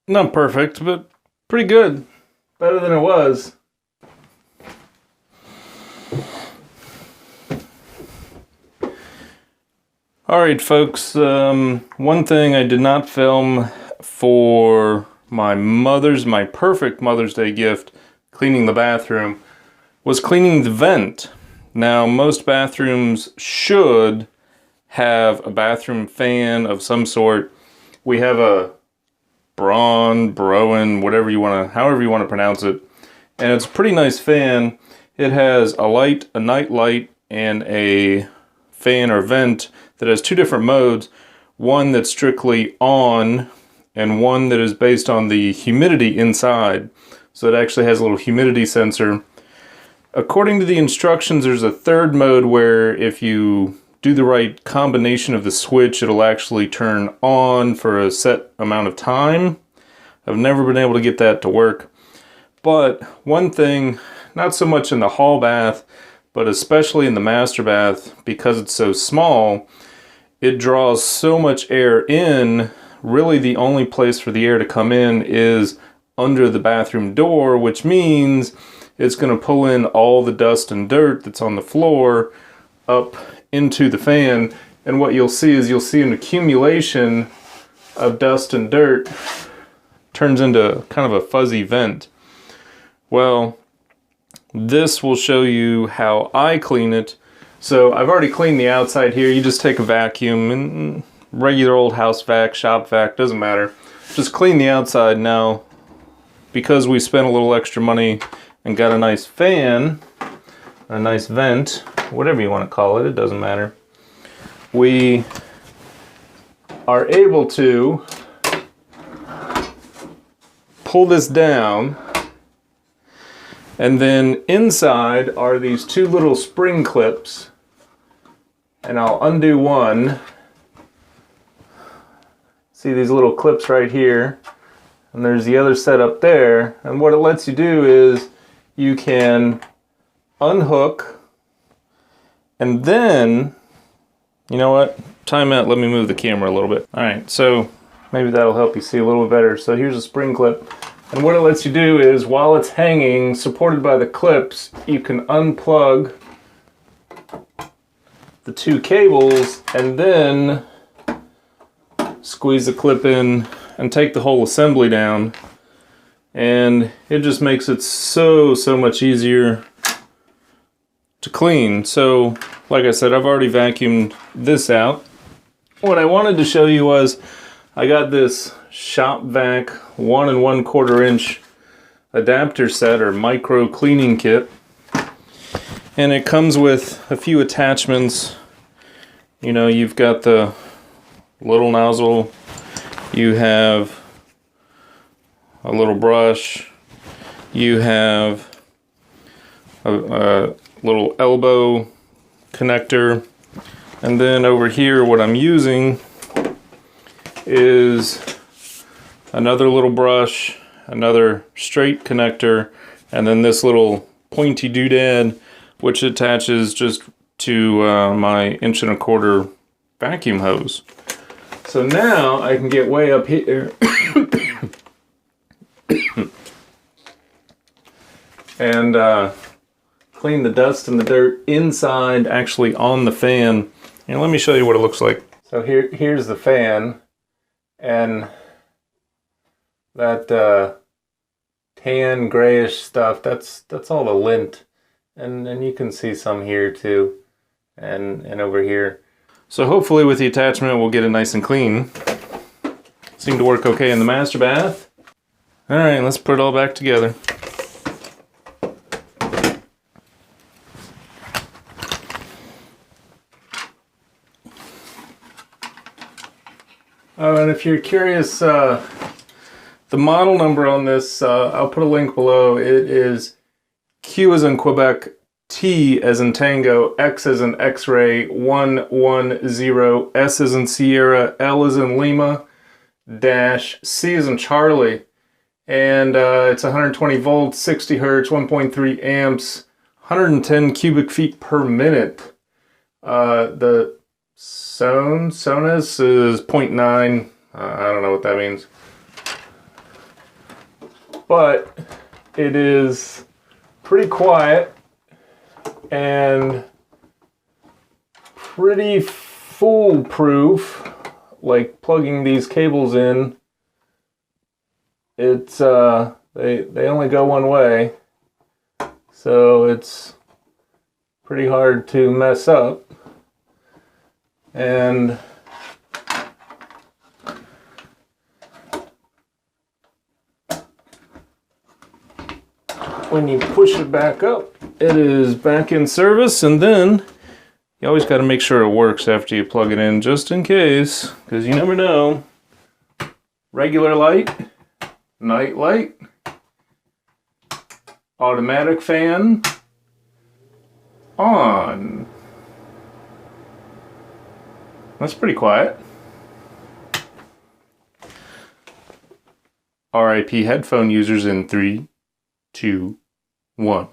Not perfect, but pretty good. Better than it was. Alright folks, one thing I did not film for my perfect Mother's Day gift, cleaning the bathroom, was cleaning the vent. Now, most bathrooms should have a bathroom fan of some sort. We have a Broen, however you want to pronounce it. And it's a pretty nice fan. It has a light, a night light, and a fan or vent that has two different modes. One that's strictly on, and one that is based on the humidity inside. So it actually has a little humidity sensor. According to the instructions, there's a third mode where if you do the right combination of the switch, it'll actually turn on for a set amount of time. I've never been able to get that to work. But one thing, not so much in the hall bath, but especially in the master bath, because it's so small, it draws so much air in. Really the only place for the air to come in is under the bathroom door, which means it's going to pull in all the dust and dirt that's on the floor up into the fan. And what you'll see is an accumulation of dust and dirt turns into kind of a fuzzy vent. Well, this will show you how I clean it. So I've already cleaned the outside here. You just take a vacuum, and regular old house vac, shop vac, doesn't matter. Just clean the outside. Now, because we spent a little extra money and got a nice fan, a nice vent, whatever you want to call it, it doesn't matter. We are able to pull this down, and then inside are these two little spring clips, and I'll undo one. See these little clips right here, and there's the other set up there, and what it lets you do is you can unhook, and then, you know what, time out, let me move the camera a little bit. Alright, so maybe that'll help you see a little bit better. So here's a spring clip, and what it lets you do is, while it's hanging, supported by the clips, you can unplug the two cables, and then squeeze the clip in and take the whole assembly down. And it just makes it so much easier to clean. So, like I said, I've already vacuumed this out. What I wanted to show you was, I got this shop vac 1 1/4 inch adapter set, or micro cleaning kit. And it comes with a few attachments. You know, you've got the little nozzle, you have a little brush, you have a little elbow connector, and then over here what I'm using is another little brush, another straight connector, and then this little pointy doodad, which attaches just to my 1 1/4 vacuum hose. So now I can get way up here and clean the dust and the dirt inside, actually on the fan. And let me show you what it looks like. So here's the fan, and that tan grayish stuff, that's all the lint, and you can see some here too, and over here. So hopefully with the attachment we'll get it nice and clean. Seemed to work okay in the master bath. Alright, let's put it all back together. Oh, and if you're curious, the model number on this, I'll put a link below. It is Q as in Quebec, T as in Tango, X as in X-ray, 110, S as in Sierra, L as in Lima, dash C as in Charlie. And it's 120 volts, 60 hertz, 1.3 amps, 110 cubic feet per minute. The Sonus is 0.9. I don't know what that means. but it is pretty quiet and pretty foolproof. Like plugging these cables in, it's they only go one way, so it's pretty hard to mess up. And when you push it back up, it is back in service, and then you always got to make sure it works after you plug it in, just in case, because you never know. Regular light, night light, automatic fan, on. That's pretty quiet. RIP headphone users in 3, 2, 1.